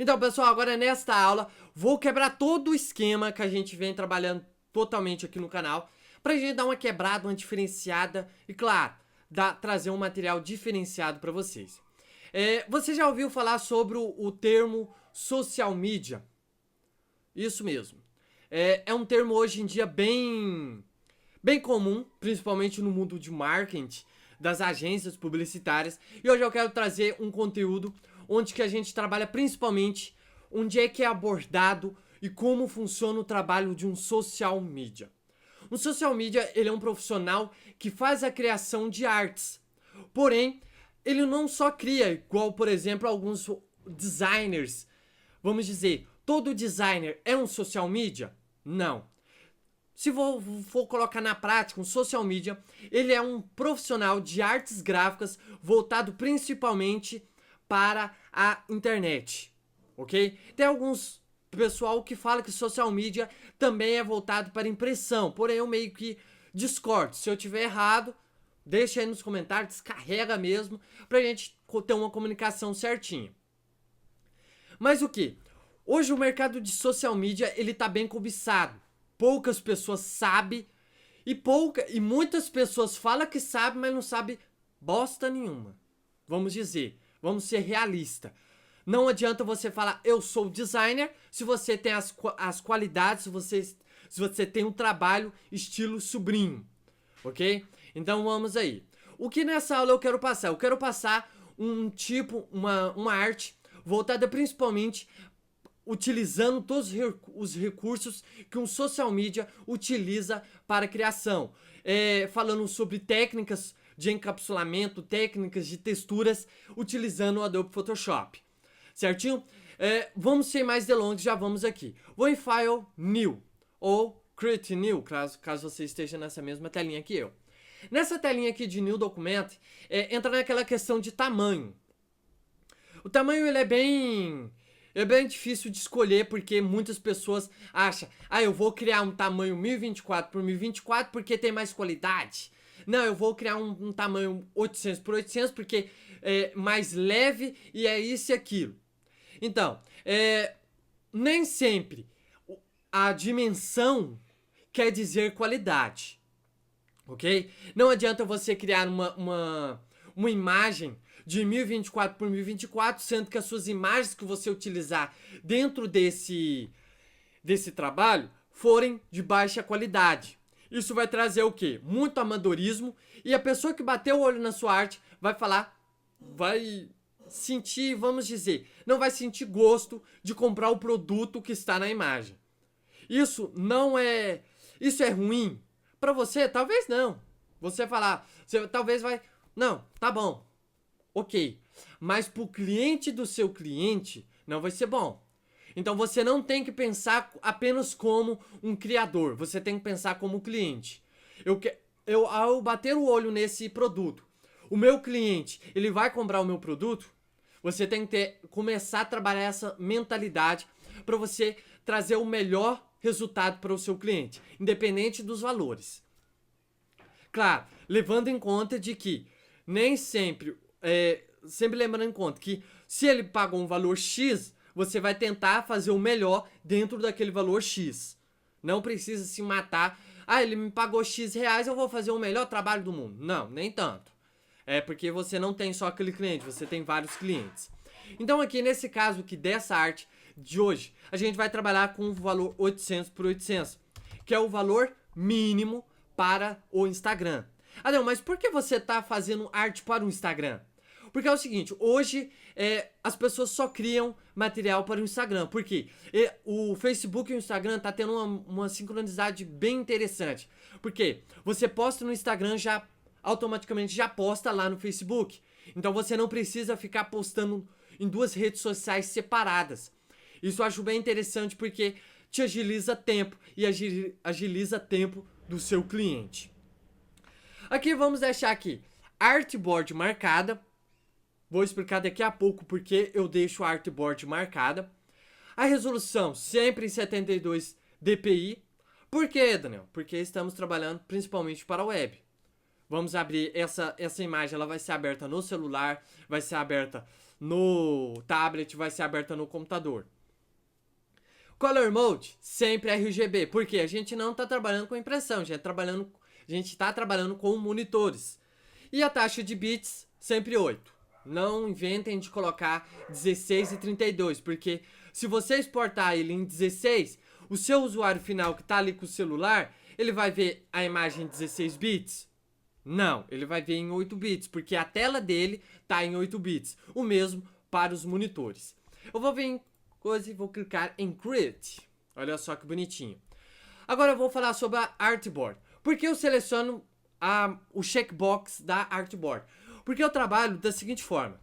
Então, pessoal, agora nesta aula, vou quebrar todo o esquema que a gente vem trabalhando totalmente aqui no canal, pra gente dar uma quebrada, uma diferenciada e, claro, trazer um material diferenciado pra vocês. Você já ouviu falar sobre o termo social media? Isso mesmo. É um termo hoje em dia bem comum, principalmente no mundo de marketing, das agências publicitárias. E hoje eu quero trazer um conteúdo onde que a gente trabalha principalmente onde é que é abordado e como funciona o trabalho de um social media. Um social media, ele é um profissional que faz a criação de artes. Porém, ele não só cria, igual, por exemplo, alguns designers. Vamos dizer, todo designer é um social media? Não. Se for colocar na prática, um social media, ele é um profissional de artes gráficas voltado principalmente para a internet, ok? Tem alguns pessoal que fala que social media também é voltado para impressão, porém eu meio que discordo. Se eu tiver errado, deixa aí nos comentários, descarrega mesmo, pra gente ter uma comunicação certinha. Mas o que? Hoje o mercado de social media, ele tá bem cobiçado. Poucas pessoas sabem e muitas pessoas falam que sabem, mas não sabem bosta nenhuma. Vamos dizer, vamos ser realistas. Não adianta você falar, eu sou designer, se você tem as qualidades, se você tem um trabalho estilo sobrinho, ok? Então vamos aí. O que nessa aula eu quero passar? Eu quero passar uma arte voltada principalmente utilizando todos os recursos que um social media utiliza para a criação. Falando sobre técnicas de encapsulamento, técnicas de texturas, utilizando o Adobe Photoshop. Certinho? Vamos sem mais delongas, já vamos aqui. Vou em File, New, ou Create New, caso você esteja nessa mesma telinha que eu. Nessa telinha aqui de New Document, entra naquela questão de tamanho. O tamanho ele é bem difícil de escolher porque muitas pessoas acham, eu vou criar um tamanho 1024 por 1024 porque tem mais qualidade. Não, eu vou criar um tamanho 800 por 800 porque é mais leve e é isso e aquilo. Então, nem sempre a dimensão quer dizer qualidade, ok? Não adianta você criar uma imagem de 1024 por 1024, sendo que as suas imagens que você utilizar dentro desse trabalho forem de baixa qualidade. Isso vai trazer o quê? Muito amadorismo, e a pessoa que bateu o olho na sua arte vai sentir, vamos dizer, não vai sentir gosto de comprar o produto que está na imagem. Isso é ruim para você? Talvez não. Você talvez vai, não, tá bom. Ok, mas para o cliente do seu cliente não vai ser bom. Então você não tem que pensar apenas como um criador, você tem que pensar como cliente. Ao bater o olho nesse produto, o meu cliente, ele vai comprar o meu produto? Você tem que começar a trabalhar essa mentalidade para você trazer o melhor resultado para o seu cliente, independente dos valores. Claro, levando em conta de que nem sempre lembrando em conta que se ele pagou um valor X, você vai tentar fazer o melhor dentro daquele valor X. Não precisa se matar. Ele me pagou X reais, eu vou fazer o melhor trabalho do mundo. Não, nem tanto. É porque você não tem só aquele cliente, você tem vários clientes. Então aqui nesse caso aqui dessa arte de hoje, a gente vai trabalhar com o valor 800 por 800, que é o valor mínimo para o Instagram. Não, mas por que você está fazendo arte para o Instagram? Porque é o seguinte, hoje as pessoas só criam material para o Instagram. Por quê? O Facebook e o Instagram tá tendo uma sincronicidade bem interessante. Porque você posta no Instagram, automaticamente já posta lá no Facebook. Então você não precisa ficar postando em duas redes sociais separadas. Isso eu acho bem interessante porque te agiliza tempo e agiliza tempo do seu cliente. Aqui vamos deixar aqui artboard marcada. Vou explicar daqui a pouco porque eu deixo a artboard marcada. A resolução sempre em 72 dpi. Por quê, Daniel? Porque estamos trabalhando principalmente para a web. Vamos abrir essa imagem, ela vai ser aberta no celular, vai ser aberta no tablet, vai ser aberta no computador. Color Mode, sempre RGB, porque a gente não está trabalhando com impressão, a gente está trabalhando com monitores. E a taxa de bits, sempre 8. Não inventem de colocar 16 e 32, porque se você exportar ele em 16, o seu usuário final que está ali com o celular, ele vai ver a imagem em 16 bits? Não, ele vai ver em 8 bits, porque a tela dele está em 8 bits. O mesmo para os monitores. Eu vou vir em coisa e vou clicar em Create. Olha só que bonitinho. Agora eu vou falar sobre a Artboard. Por que eu seleciono o checkbox da Artboard? Porque eu trabalho da seguinte forma.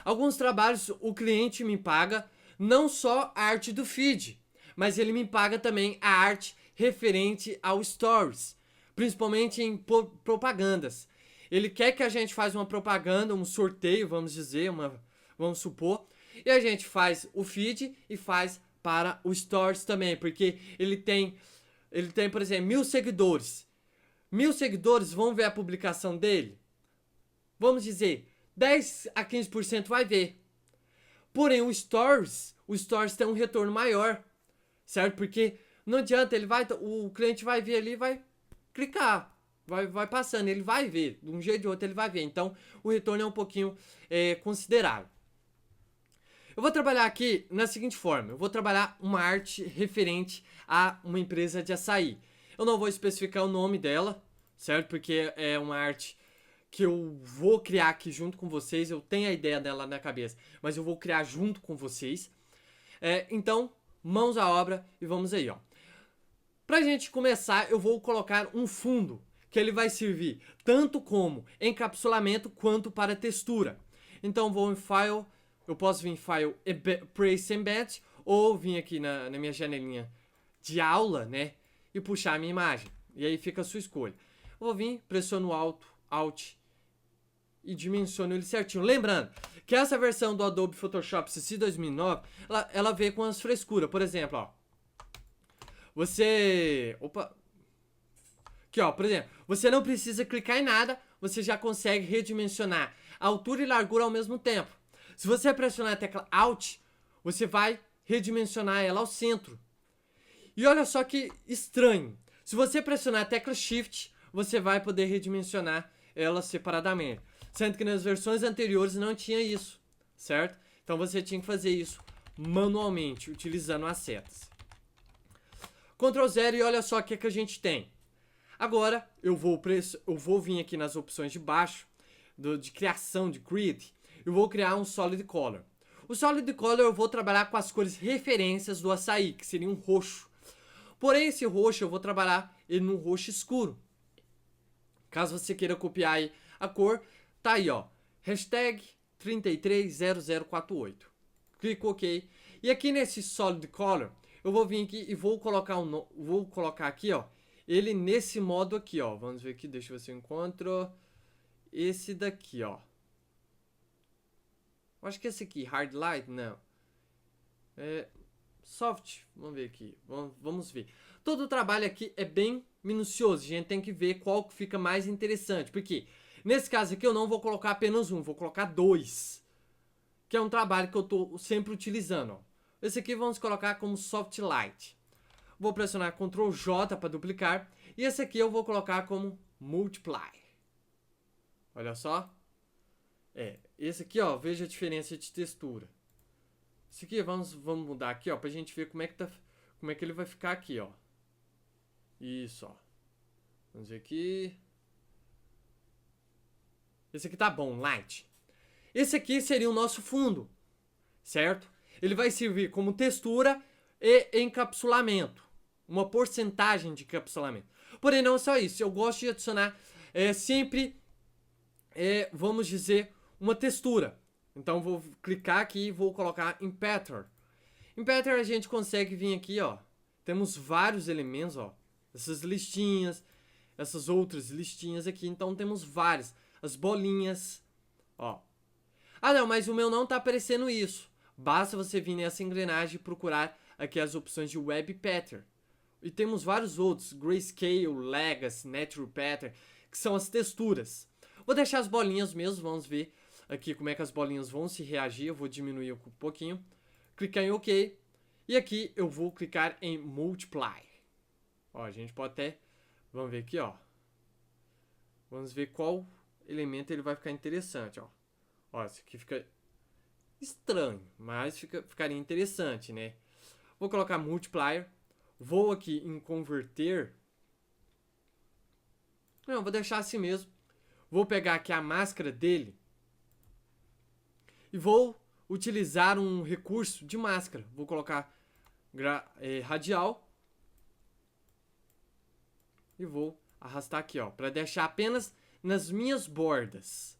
Alguns trabalhos o cliente me paga não só a arte do feed, mas ele me paga também a arte referente ao Stories, principalmente em propagandas. Ele quer que a gente faça uma propaganda, um sorteio, vamos dizer, vamos supor, e a gente faz o feed e faz para o Stories também, porque ele tem, por exemplo, 1000 seguidores. 1000 seguidores vão ver a publicação dele? Vamos dizer, 10 a 15% vai ver. Porém, o Stories tem um retorno maior, certo? Porque não adianta, o cliente vai ver ali, vai clicar, vai passando, ele vai ver, de um jeito ou de outro ele vai ver. Então, o retorno é um pouquinho considerável. Eu vou trabalhar aqui na seguinte forma, eu vou trabalhar uma arte referente a uma empresa de açaí. Eu não vou especificar o nome dela, certo? Porque é uma arte que eu vou criar aqui junto com vocês. Eu tenho a ideia dela na cabeça, mas eu vou criar junto com vocês. Então, mãos à obra e vamos aí, ó. Pra gente começar, eu vou colocar um fundo, que ele vai servir tanto como encapsulamento quanto para textura. Então, vou em File, eu posso vir em File Trace Embed, ou vir aqui na minha janelinha de aula, né, e puxar a minha imagem. E aí fica a sua escolha. Eu vou vir, pressiono Alt e dimensiono ele certinho. Lembrando que essa versão do Adobe Photoshop CC 2009, ela veio com as frescuras. Por exemplo, ó. Aqui, ó, por exemplo. Você não precisa clicar em nada, você já consegue redimensionar a altura e largura ao mesmo tempo. Se você pressionar a tecla Alt, você vai redimensionar ela ao centro. E olha só que estranho. Se você pressionar a tecla Shift, você vai poder redimensionar ela separadamente. Sendo que nas versões anteriores não tinha isso, certo? Então você tinha que fazer isso manualmente, utilizando as setas. Ctrl 0 e olha só o que a gente tem. Agora eu vou vir aqui nas opções de baixo, de criação, de Create, eu vou criar um Solid Color. O Solid Color eu vou trabalhar com as cores referências do açaí, que seria um roxo. Porém, esse roxo eu vou trabalhar ele num roxo escuro. Caso você queira copiar aí a cor, tá aí, ó. Hashtag 330048. Clico OK. E aqui nesse Solid Color, eu vou vir aqui e vou colocar aqui, ó, ele nesse modo aqui, ó. Vamos ver aqui, deixa eu ver se eu encontro esse daqui, ó. Acho que esse aqui, Hard Light, não. Soft, vamos ver aqui, vamos ver. Todo o trabalho aqui é bem minucioso, a gente tem que ver qual que fica mais interessante, porque nesse caso aqui eu não vou colocar apenas um, vou colocar 2, que é um trabalho que eu tô sempre utilizando, ó. Esse aqui vamos colocar como Soft Light. Vou pressionar Ctrl J para duplicar, e esse aqui eu vou colocar como Multiply. Olha só. Esse aqui, ó, veja a diferença de textura. Esse aqui, vamos mudar aqui, ó, pra gente ver como é que ele vai ficar aqui, ó. Isso, ó. Vamos ver aqui. Esse aqui tá bom, light. Esse aqui seria o nosso fundo, certo? Ele vai servir como textura e encapsulamento. Uma porcentagem de encapsulamento. Porém, não é só isso. Eu gosto de adicionar sempre, vamos dizer, uma textura. Então vou clicar aqui e vou colocar em Pattern. Em Pattern a gente consegue vir aqui, ó. Temos vários elementos, ó. Essas listinhas, essas outras listinhas aqui. Então temos várias. As bolinhas, ó. Ah não, mas o meu não tá aparecendo isso. Basta você vir nessa engrenagem e procurar aqui as opções de Web Pattern. E temos vários outros. Grayscale, Legacy, Natural Pattern, que são as texturas. Vou deixar as bolinhas mesmo, vamos ver aqui como é que as bolinhas vão se reagir. Eu vou diminuir um pouquinho. Clicar em OK. E aqui eu vou clicar em Multiply. Ó, a gente pode até... Vamos ver aqui, ó. Vamos ver qual elemento ele vai ficar interessante, ó. Ó, esse aqui fica estranho, mas ficaria interessante, né? Vou colocar Multiplier. Vou aqui em Converter. Não, vou deixar assim mesmo. Vou pegar aqui a máscara dele. E vou utilizar um recurso de máscara. Vou colocar radial. E vou arrastar aqui, ó, para deixar apenas nas minhas bordas.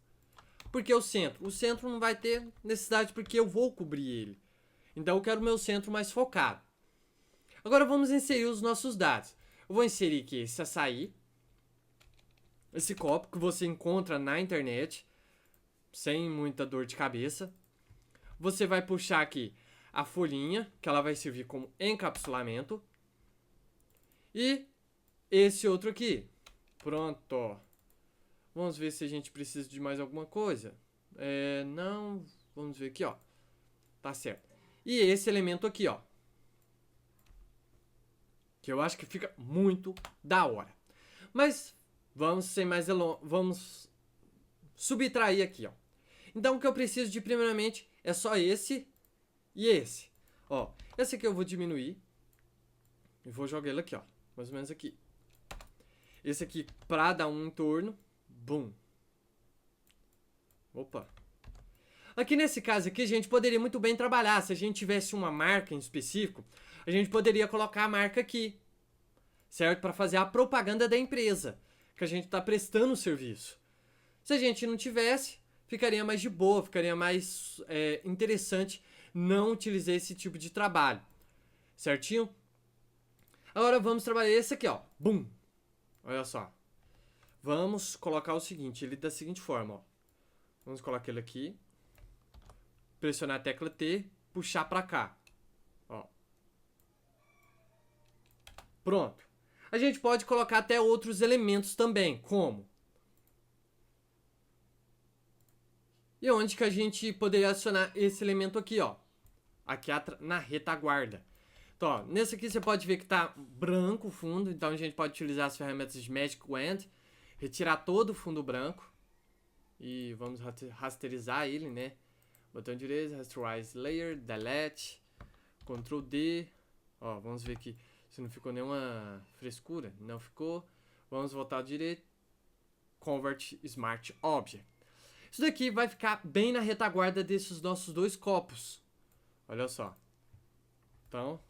Porque o centro não vai ter necessidade porque eu vou cobrir ele. Então eu quero o meu centro mais focado. Agora vamos inserir os nossos dados. Eu vou inserir aqui esse açaí. Esse copo que você encontra na internet. Sem muita dor de cabeça. Você vai puxar aqui a folhinha, que ela vai servir como encapsulamento. E esse outro aqui. Pronto. Vamos ver se a gente precisa de mais alguma coisa. Não. Vamos ver aqui, ó. Tá certo. E esse elemento aqui, ó. Que eu acho que fica muito da hora. Mas vamos sem mais vamos subtrair aqui, ó. Então o que eu preciso de primeiramente é só esse e esse. Ó, esse aqui eu vou diminuir. E vou jogar ele aqui, ó. Mais ou menos aqui. Esse aqui pra dar um entorno. Bum. Opa. Aqui nesse caso aqui a gente poderia muito bem trabalhar. Se a gente tivesse uma marca em específico, a gente poderia colocar a marca aqui. Certo? Para fazer a propaganda da empresa. Que a gente está prestando o serviço. Se a gente não tivesse, ficaria mais de boa. Ficaria mais interessante não utilizar esse tipo de trabalho. Certinho? Agora vamos trabalhar esse aqui, ó. Bum. Olha só. Vamos colocar o seguinte, ele da seguinte forma, ó. Vamos colocar ele aqui. Pressionar a tecla T, puxar pra cá. Ó. Pronto. A gente pode colocar até outros elementos também, como? E onde que a gente poderia adicionar esse elemento aqui, ó? Aqui na retaguarda. Então, ó, nesse aqui você pode ver que tá branco o fundo, então a gente pode utilizar as ferramentas de Magic Wand, retirar todo o fundo branco e vamos rasterizar ele, né? Botão direito, Rasterize Layer, Delete, Ctrl D. Ó, vamos ver aqui se não ficou nenhuma frescura. Não ficou. Vamos voltar ao direito. Convert Smart Object. Isso daqui vai ficar bem na retaguarda desses nossos dois copos. Olha só. Então,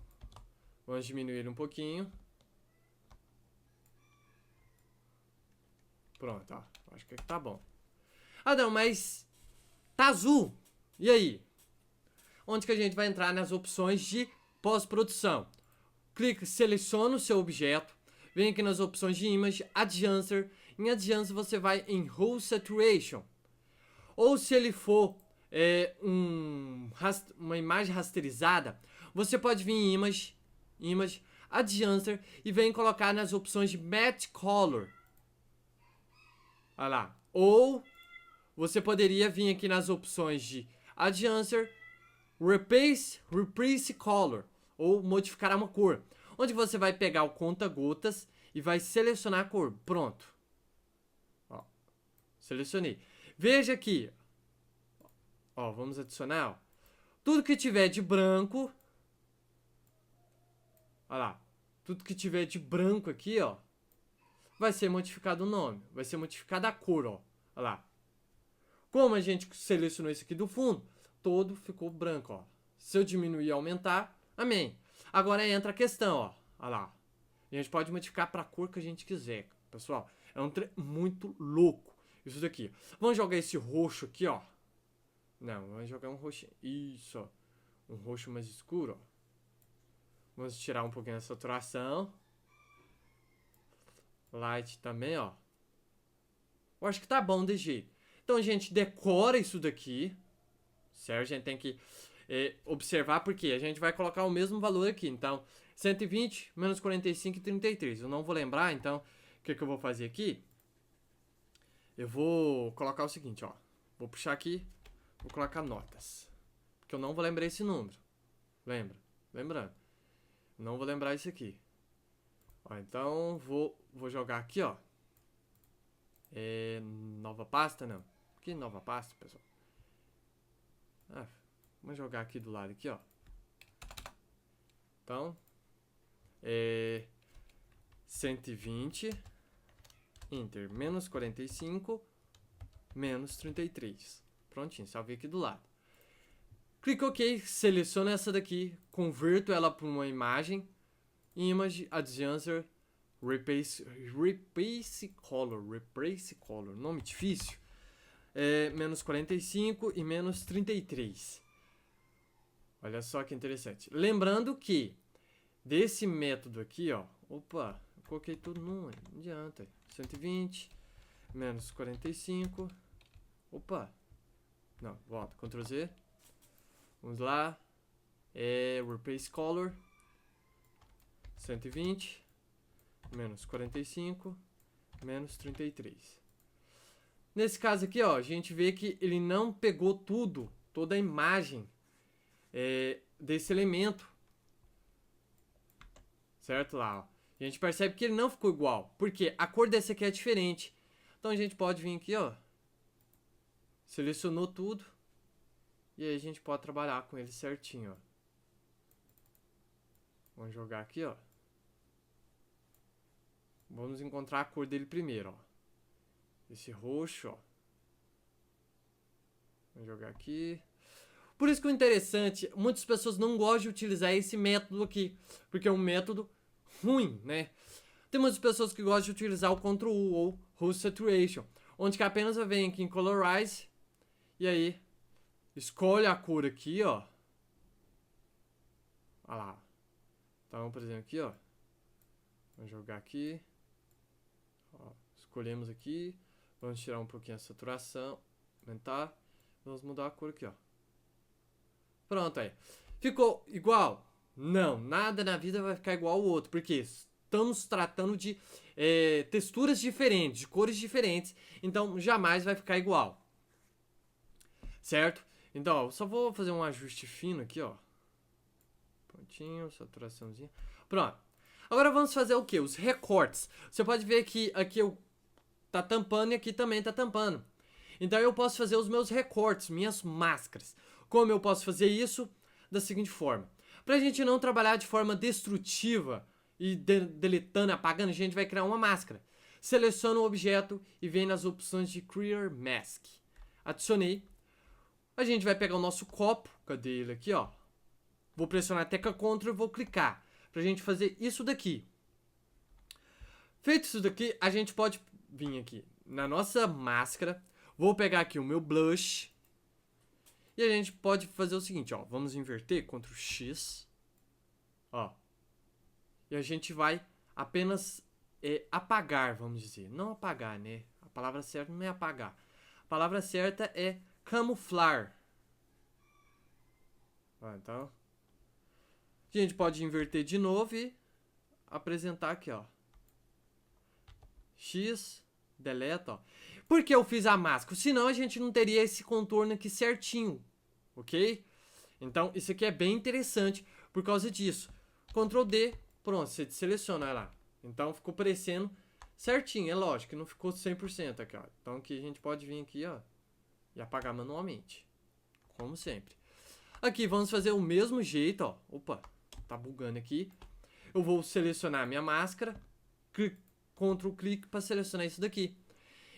vamos diminuir ele um pouquinho. Pronto, ó. Acho que tá bom. Ah, não, mas tá azul. E aí? Onde que a gente vai entrar nas opções de pós-produção? Clica, seleciona o seu objeto. Vem aqui nas opções de Image, Add Answer. Em Add Answer você vai em Hue Saturation. Ou se ele for uma imagem rasterizada, você pode vir em Image, Add Answer e vem colocar nas opções de Matte Color. Olha lá. Ou você poderia vir aqui nas opções de Add Answer, Replace Color, ou modificar uma cor, onde você vai pegar o conta-gotas e vai selecionar a cor. Pronto. Ó, selecionei. Veja aqui. Ó, vamos adicionar. Ó. Tudo que tiver de branco. Olha lá. Tudo que tiver de branco aqui, ó. Vai ser modificado o nome. Vai ser modificada a cor, ó. Olha lá. Como a gente selecionou esse aqui do fundo, todo ficou branco, ó. Se eu diminuir e aumentar, amém. Agora entra a questão, ó. Olha lá. A gente pode modificar para a cor que a gente quiser, pessoal. É um trem muito louco. Isso daqui. Vamos jogar esse roxo aqui, ó. Não, vamos jogar um roxo. Isso, ó. Um roxo mais escuro, ó. Vamos tirar um pouquinho da saturação. Light também, ó. Eu acho que tá bom desse jeito. Então a gente decora isso daqui. Certo? A gente tem que observar porque a gente vai colocar o mesmo valor aqui. Então, 120 menos 45 e 33. Eu não vou lembrar, então, o que eu vou fazer aqui? Eu vou colocar o seguinte, ó. Vou puxar aqui, vou colocar notas. Porque eu não vou lembrar esse número. Lembra? Lembrando. Não vou lembrar isso aqui. Ó, então, vou jogar aqui, ó. Nova pasta, não. Que nova pasta, pessoal? Vamos jogar aqui do lado, aqui, ó. Então, 120, enter, menos 45, menos 33. Prontinho, salvei aqui do lado. Clique OK, seleciono essa daqui, converto ela para uma imagem, Image, Adjanced, Replace Color, nome difícil. Menos 45 e menos 33. Olha só que interessante. Lembrando que desse método aqui, ó. Opa, eu coloquei tudo não adianta. 120 menos 45. Opa. Não, volta. Ctrl Z. Vamos lá. Replace Color. 120 menos 45 menos 33. Nesse caso aqui, ó, a gente vê que ele não pegou tudo, toda a imagem desse elemento. Certo? Lá, ó. A gente percebe que ele não ficou igual, porque a cor desse aqui é diferente. Então a gente pode vir aqui, ó. Selecionou tudo. E aí a gente pode trabalhar com ele certinho, ó. Vamos jogar aqui, ó. Vamos encontrar a cor dele primeiro, ó. Esse roxo, ó. Vamos jogar aqui. Por isso que o interessante, muitas pessoas não gostam de utilizar esse método aqui, porque é um método ruim, né? Tem muitas pessoas que gostam de utilizar o Ctrl U ou Hue Saturation, onde que apenas vem aqui em Colorize e aí escolhe a cor aqui, ó. Olha lá. Então, por exemplo, aqui, ó. Vamos jogar aqui. Ó, escolhemos aqui. Vamos tirar um pouquinho a saturação. Aumentar. Vamos mudar a cor aqui, ó. Pronto aí. Ficou igual? Não, nada na vida vai ficar igual ao outro, porque estamos tratando de texturas diferentes, de cores diferentes, então jamais vai ficar igual. Certo? Então, ó, só vou fazer um ajuste fino aqui, ó. Prontinho, saturaçãozinha. Pronto. Agora vamos fazer o que? Os recortes. Você pode ver que aqui eu tá tampando e aqui também tá tampando. Então eu posso fazer os meus recortes, minhas máscaras. Como eu posso fazer isso? Da seguinte forma. Pra gente não trabalhar de forma destrutiva e deletando, apagando, a gente vai criar uma máscara. Seleciono o objeto e vem nas opções de Clear Mask. Adicionei. A gente vai pegar o nosso copo. Cadê ele aqui, ó? Vou pressionar a tecla Ctrl e vou clicar. Pra gente fazer isso daqui. Feito isso daqui, a gente pode vir aqui na nossa máscara. Vou pegar aqui o meu blush. E a gente pode fazer o seguinte, ó. Vamos inverter, Ctrl X. Ó. E a gente vai apenas apagar, vamos dizer. Não apagar, né? A palavra certa não é apagar. A palavra certa é camuflar. Ó, então. A gente pode inverter de novo e apresentar aqui, ó. X, deleta, ó. Por que eu fiz a máscara? Senão a gente não teria esse contorno aqui certinho, ok? Então, isso aqui é bem interessante por causa disso. Ctrl D, pronto, você seleciona lá. Então, ficou parecendo certinho, é lógico que não ficou 100% aqui, ó. Então, aqui a gente pode vir aqui, ó, e apagar manualmente, como sempre. Aqui, vamos fazer o mesmo jeito, ó. Opa, tá bugando aqui. Eu vou selecionar a minha máscara, Ctrl clique para selecionar isso daqui.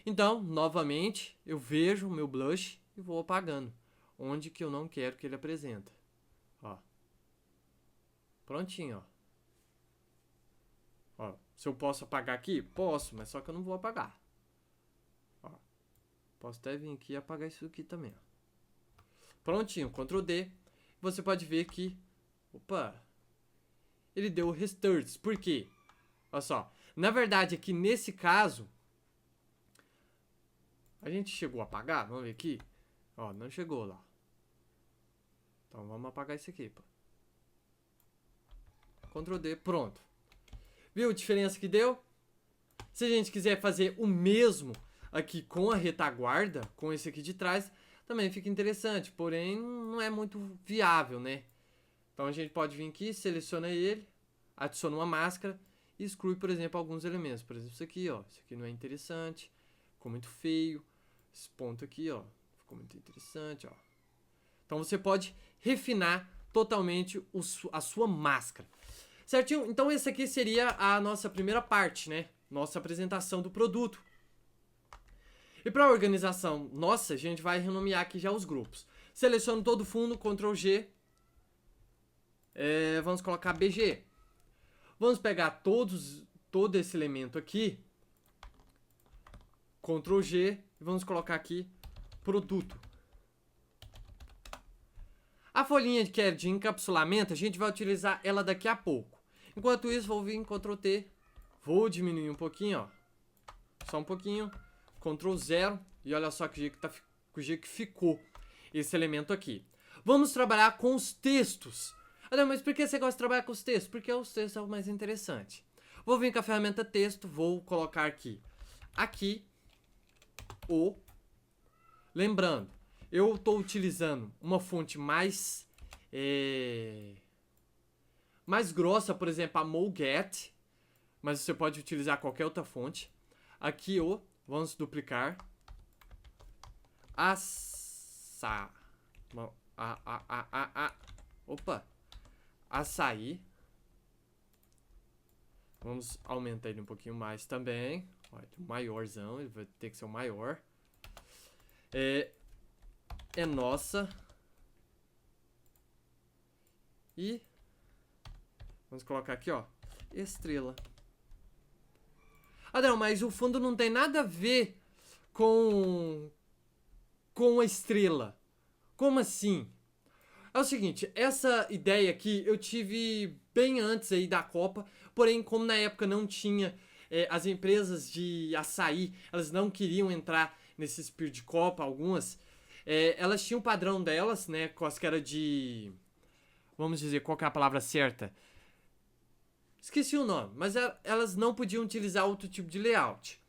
Então, novamente, eu vejo o meu blush e vou apagando. Onde que eu não quero que ele apresenta. Ó. Prontinho, ó. Ó. Se eu posso apagar aqui? Posso, mas só que eu não vou apagar. Ó. Posso até vir aqui e apagar isso aqui também, ó. Prontinho, Ctrl D. Você pode ver que... Opa! Ele deu restarts. Por quê? Olha só. Na verdade, aqui nesse caso... A gente chegou a apagar? Vamos ver aqui. Ó, não chegou lá. Então vamos apagar isso aqui, pô. Ctrl D, pronto. Viu a diferença que deu? Se a gente quiser fazer o mesmo aqui com a retaguarda, com esse aqui de trás, também fica interessante, porém não é muito viável, né? Então a gente pode vir aqui, seleciona ele, adiciona uma máscara e exclui, por exemplo, alguns elementos. Por exemplo, isso aqui, ó. Isso aqui não é interessante, ficou muito feio. Esse ponto aqui, ó, ficou muito interessante, ó. Então você pode refinar totalmente a sua máscara. Certinho? Então esse aqui seria a nossa primeira parte, né? Nossa apresentação do produto. E para a organização nossa, a gente vai renomear aqui já os grupos. Seleciono todo o fundo, Ctrl G. Vamos colocar BG. Vamos pegar todo esse elemento aqui, Ctrl G, e vamos colocar aqui produto. A folhinha que é de encapsulamento, a gente vai utilizar ela daqui a pouco. Enquanto isso, vou vir em Ctrl T, vou diminuir um pouquinho, ó. Só um pouquinho, Ctrl 0, e olha só que jeito que ficou esse elemento aqui. Vamos trabalhar com os textos. Olha, mas por que você gosta de trabalhar com os textos? Porque os textos é o mais interessante. Vou vir com a ferramenta texto, vou colocar aqui o... Lembrando, eu estou utilizando uma fonte mais grossa, por exemplo, a MoGet, mas você pode utilizar qualquer outra fonte. Aqui vamos duplicar. Açaí. Vamos aumentar ele um pouquinho mais também. Olha, maiorzão, ele vai ter que ser o maior. É nossa. E vamos colocar aqui, ó, estrela. Ah, não, mas o fundo não tem nada a ver com a estrela. Como assim? É o seguinte, essa ideia aqui eu tive bem antes aí da Copa, porém como na época não tinha as empresas de açaí, elas não queriam entrar nesse espírito de Copa, algumas, elas tinham o padrão delas, né, que era de, vamos dizer, qual que é a palavra certa? Esqueci o nome, mas elas não podiam utilizar outro tipo de layout.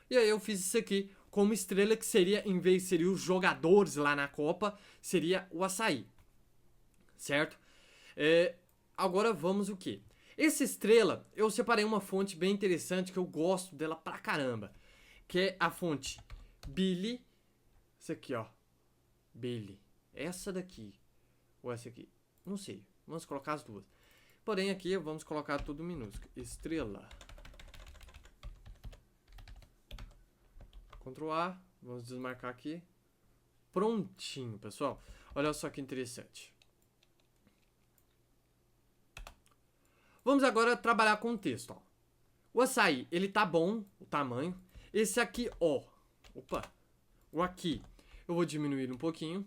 E aí eu fiz isso aqui como estrela, que seria, em vez de seria os jogadores lá na Copa, seria o açaí. Certo? Agora vamos o que? Essa estrela, eu separei uma fonte bem interessante que eu gosto dela pra caramba. Que é a fonte Billy. Essa aqui, ó. Billy. Essa daqui. Ou essa aqui. Não sei. Vamos colocar as duas. Porém aqui vamos colocar tudo minúsculo. Estrela. Ctrl A. Vamos desmarcar aqui. Prontinho, pessoal. Olha só que interessante. Vamos agora trabalhar com o texto, ó. O açaí, ele tá bom, o tamanho. Esse aqui, ó. Opa. O aqui, eu vou diminuir um pouquinho.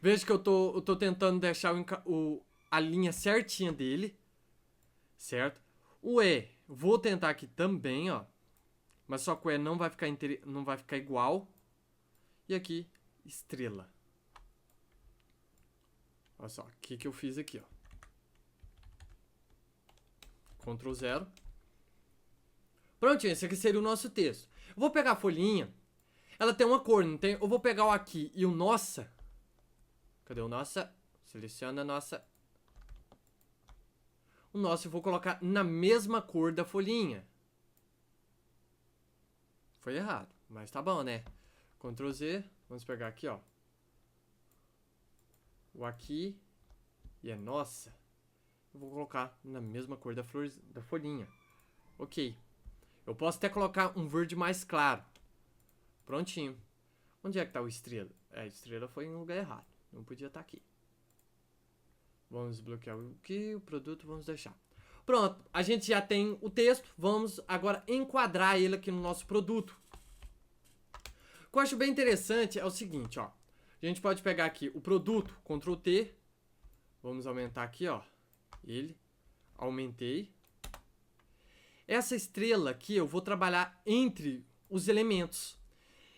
Veja que eu tô tentando deixar a linha certinha dele. Certo? O vou tentar aqui também, ó. Mas só que o não vai ficar igual. E aqui, estrela. Olha só, o que eu fiz aqui, ó. Ctrl 0. Prontinho, esse aqui seria o nosso texto. Eu vou pegar a folhinha. Ela tem uma cor, não tem? Eu vou pegar o aqui e o nossa. Cadê o nossa? Seleciona a nossa. O nosso eu vou colocar na mesma cor da folhinha. Foi errado, mas tá bom, né? Ctrl Z. Vamos pegar aqui, ó. O aqui. E a nossa. Eu vou colocar na mesma cor da folhinha. Ok. Eu posso até colocar um verde mais claro. Prontinho. Onde é que tá o estrela? A estrela foi em um lugar errado. Não podia estar aqui. Vamos desbloquear o produto, vamos deixar. Pronto, a gente já tem o texto. Vamos agora enquadrar ele aqui no nosso produto. O que eu acho bem interessante é o seguinte, ó. A gente pode pegar aqui o produto, Ctrl T. Vamos aumentar aqui, ó. Ele. Aumentei. Essa estrela aqui eu vou trabalhar entre os elementos.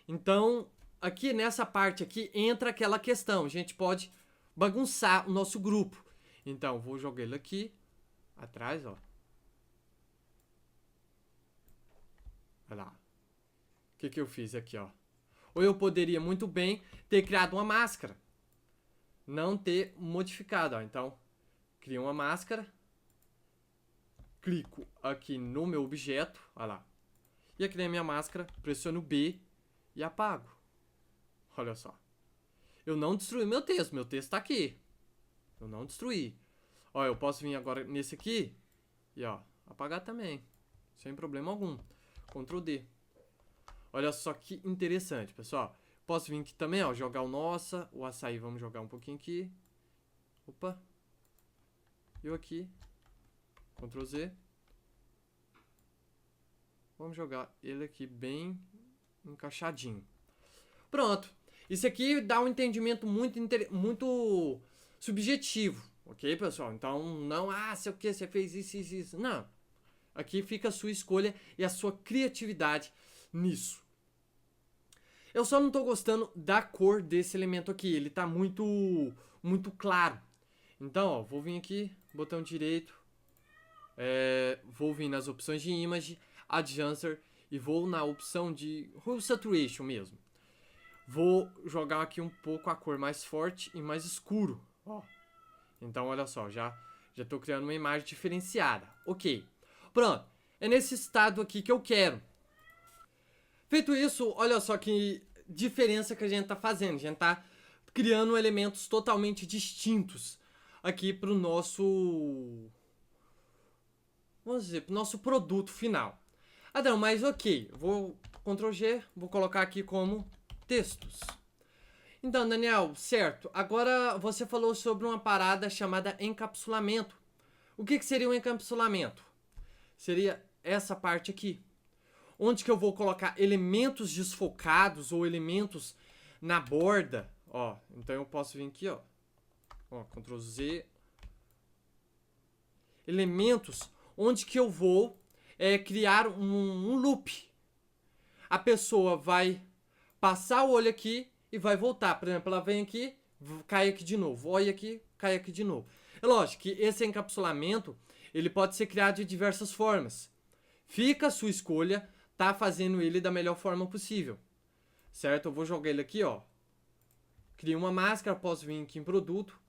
Então, aqui nessa parte aqui entra aquela questão. A gente pode bagunçar o nosso grupo. Então, vou jogar ele aqui atrás, ó. Olha lá. O que eu fiz aqui, ó? Ou eu poderia muito bem ter criado uma máscara. Não ter modificado, ó. Então, crio uma máscara. Clico aqui no meu objeto. Olha lá. E aqui na minha máscara, pressiono B e apago. Olha só. Eu não destruí meu texto tá aqui. Eu não destruí. Ó, eu posso vir agora nesse aqui e, ó, apagar também. Sem problema algum. Ctrl D. Olha só que interessante, pessoal. Posso vir aqui também, ó, jogar o açaí, vamos jogar um pouquinho aqui. Opa. Eu aqui. Ctrl Z. Vamos jogar ele aqui bem encaixadinho. Pronto. Isso aqui dá um entendimento muito subjetivo, ok, pessoal? Então, não, sei o que, você fez isso. Não. Aqui fica a sua escolha e a sua criatividade nisso. Eu só não tô gostando da cor desse elemento aqui. Ele tá muito claro. Então, ó, vou vir aqui, botão direito. Vou vir nas opções de Image, Adjuster e vou na opção de Hue Saturation mesmo. Vou jogar aqui um pouco a cor mais forte e mais escuro. Ó. Então, olha só, já tô criando uma imagem diferenciada. Ok. Pronto. É nesse estado aqui que eu quero. Feito isso, olha só que diferença que a gente tá fazendo. A gente tá criando elementos totalmente distintos aqui pro nosso... Vamos dizer, pro nosso produto final. Não, mas ok. Vou Ctrl G, vou colocar aqui como textos. Então, Daniel, certo. Agora você falou sobre uma parada chamada encapsulamento. O que seria um encapsulamento? Seria essa parte aqui. Onde que eu vou colocar elementos desfocados ou elementos na borda. Ó, então eu posso vir aqui, ó. Ctrl Z. Elementos onde que eu vou criar um loop. A pessoa vai passar o olho aqui e vai voltar. Por exemplo, ela vem aqui, cai aqui de novo. Olha aqui, cai aqui de novo. É lógico que esse encapsulamento ele pode ser criado de diversas formas. Fica a sua escolha, tá fazendo ele da melhor forma possível. Certo? Eu vou jogar ele aqui, ó. Crio uma máscara, posso vir aqui em produto.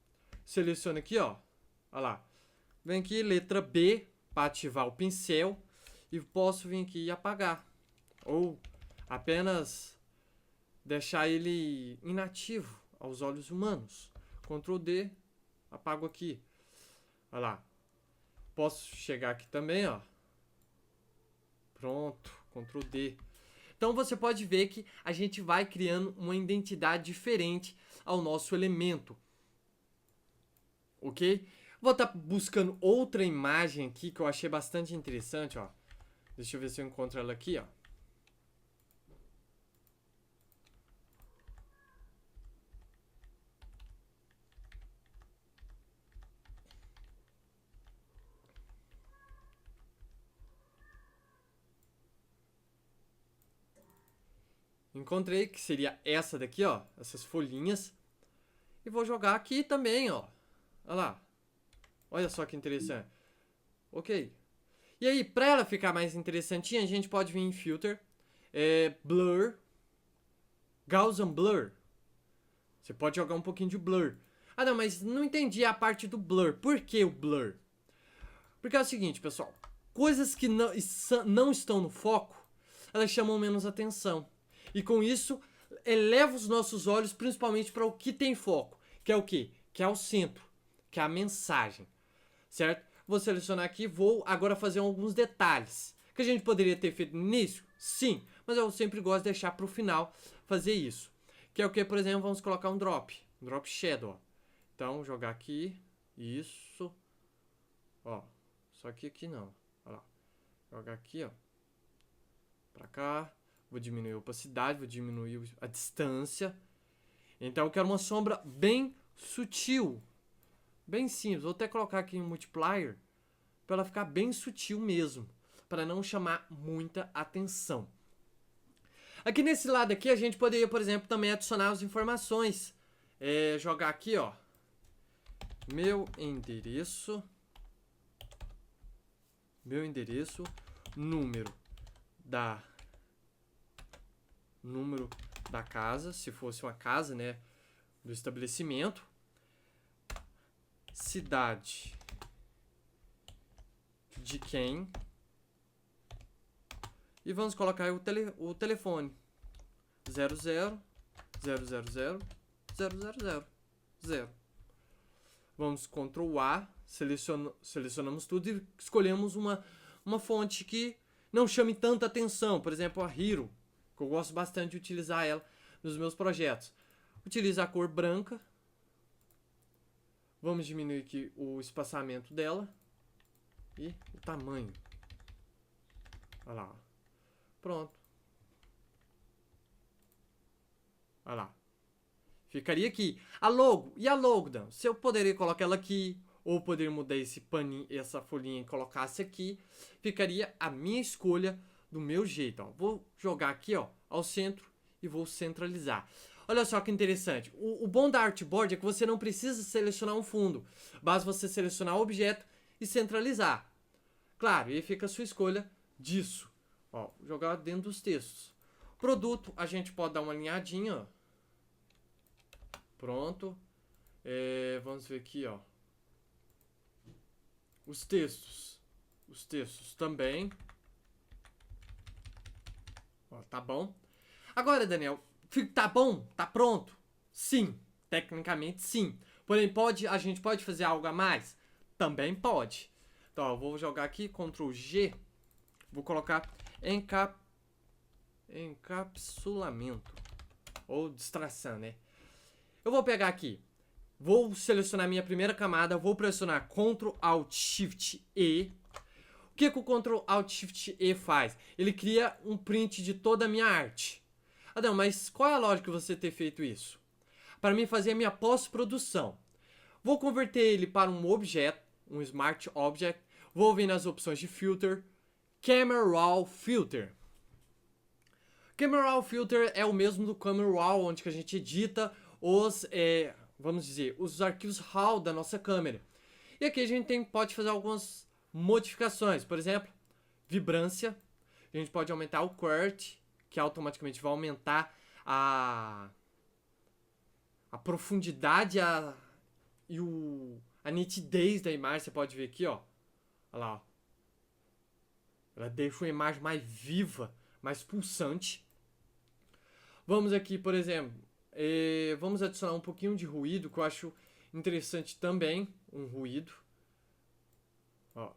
Seleciono aqui, ó. Olha lá. Vem aqui, letra B, para ativar o pincel. E posso vir aqui e apagar. Ou apenas deixar ele inativo aos olhos humanos. Ctrl D, apago aqui. Olha lá. Posso chegar aqui também, ó. Pronto, Ctrl D. Então você pode ver que a gente vai criando uma identidade diferente ao nosso elemento. Ok? Vou estar buscando outra imagem aqui que eu achei bastante interessante, ó. Deixa eu ver se eu encontro ela aqui, ó. Encontrei que seria essa daqui, ó. Essas folhinhas. E vou jogar aqui também, ó. Olha lá. Olha só que interessante. Ok. E aí, pra ela ficar mais interessantinha, a gente pode vir em Filter. Blur. Gaussian Blur. Você pode jogar um pouquinho de Blur. Não, mas não entendi a parte do Blur. Por que o Blur? Porque é o seguinte, pessoal. Coisas que não estão no foco, elas chamam menos atenção. E com isso, eleva os nossos olhos principalmente para o que tem foco. Que é o quê? Que é o centro. Que é a mensagem. Certo? Vou selecionar aqui, vou agora fazer alguns detalhes. Que a gente poderia ter feito no início? Sim. Mas eu sempre gosto de deixar para o final fazer isso. Que é o que, por exemplo, vamos colocar um drop. Um drop shadow. Ó. Então, jogar aqui. Isso. Ó. Só que aqui não. Olha lá. Jogar aqui, ó. Pra cá. Vou diminuir a opacidade, vou diminuir a distância. Então eu quero uma sombra bem sutil. Bem simples. Vou até colocar aqui um multiplier para ela ficar bem sutil mesmo. Para não chamar muita atenção. Aqui nesse lado aqui a gente poderia, por exemplo, também adicionar as informações. Jogar aqui, ó. Meu endereço. Número da número da casa, se fosse uma casa, né, do estabelecimento. Cidade de quem. E vamos colocar aí o telefone. 00 000 000. Vamos Ctrl A, selecionamos tudo e escolhemos uma fonte que não chame tanta atenção. Por exemplo, a Hero, que eu gosto bastante de utilizar ela nos meus projetos. Utiliza a cor branca. Vamos diminuir aqui o espaçamento dela e o tamanho. Olha lá. Pronto. Olha lá. Ficaria aqui. A logo. E a logo, Dan? Se eu poderia colocar ela aqui, ou poderia mudar esse paninho, essa folhinha e colocasse aqui, ficaria a minha escolha do meu jeito. Ó. Vou jogar aqui, ó, ao centro e vou centralizar. Olha só que interessante. O bom da Artboard é que você não precisa selecionar um fundo. Basta você selecionar o objeto e centralizar. Claro, e aí fica a sua escolha disso. Ó, jogar dentro dos textos. Produto, a gente pode dar uma alinhadinha, ó. Pronto. Vamos ver aqui, ó. Os textos. Os textos também. Ó, tá bom. Agora, Daniel, tá bom? Tá pronto? Sim. Tecnicamente, sim. Porém, a gente pode fazer algo a mais? Também pode. Então, ó, eu vou jogar aqui, Ctrl G. Vou colocar encapsulamento. Ou distração, né? Eu vou pegar aqui, vou selecionar minha primeira camada, vou pressionar Ctrl Alt Shift E. O que o Ctrl Alt Shift E faz? Ele cria um print de toda a minha arte. Adão, mas qual é a lógica de você ter feito isso? Para mim fazer a minha pós-produção. Vou converter ele para um objeto, um Smart Object. Vou vir nas opções de Filter, Camera Raw Filter. Camera Raw Filter é o mesmo do Camera Raw, onde que a gente edita vamos dizer, os arquivos RAW da nossa câmera. E aqui a gente pode fazer algumas modificações. Por exemplo, vibrância. A gente pode aumentar o QWERTY, que automaticamente vai aumentar a profundidade e a nitidez da imagem. Você pode ver aqui, ó. Olha lá, ó. Ela deixa uma imagem mais viva, mais pulsante. Vamos aqui, por exemplo, vamos adicionar um pouquinho de ruído, que eu acho interessante também, um ruído. Ó,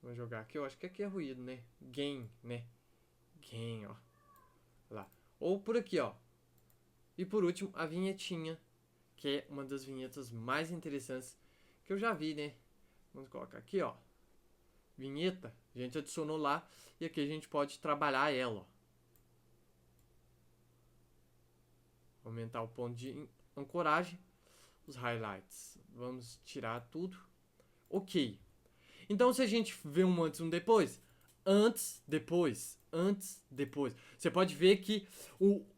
vou jogar aqui, eu acho que aqui é ruído, né? Gain, né? Gain, ó. Lá. Ou por aqui, ó. E por último, a vinhetinha, que é uma das vinhetas mais interessantes que eu já vi, né? Vamos colocar aqui, ó. Vinheta, a gente adicionou lá e aqui a gente pode trabalhar ela, ó. Aumentar o ponto de ancoragem, os highlights. Vamos tirar tudo. Ok. Então, se a gente vê um antes e um depois, antes, depois, antes, depois. Você pode ver que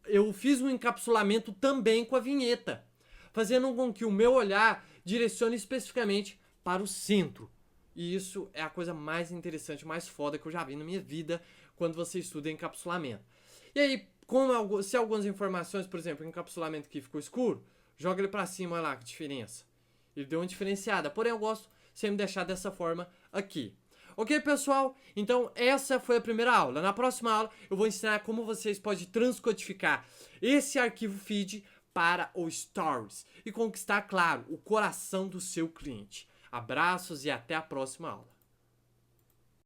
eu fiz um encapsulamento também com a vinheta, fazendo com que o meu olhar direcione especificamente para o centro. E isso é a coisa mais interessante, mais foda que eu já vi na minha vida quando você estuda encapsulamento. E aí, se algumas informações, por exemplo, o encapsulamento aqui ficou escuro, joga ele pra cima, olha lá que diferença. Ele deu uma diferenciada, porém eu gosto sempre de deixar dessa forma aqui. Ok, pessoal? Então essa foi a primeira aula. Na próxima aula eu vou ensinar como vocês podem transcodificar esse arquivo feed para o Stories e conquistar, claro, o coração do seu cliente. Abraços e até a próxima aula.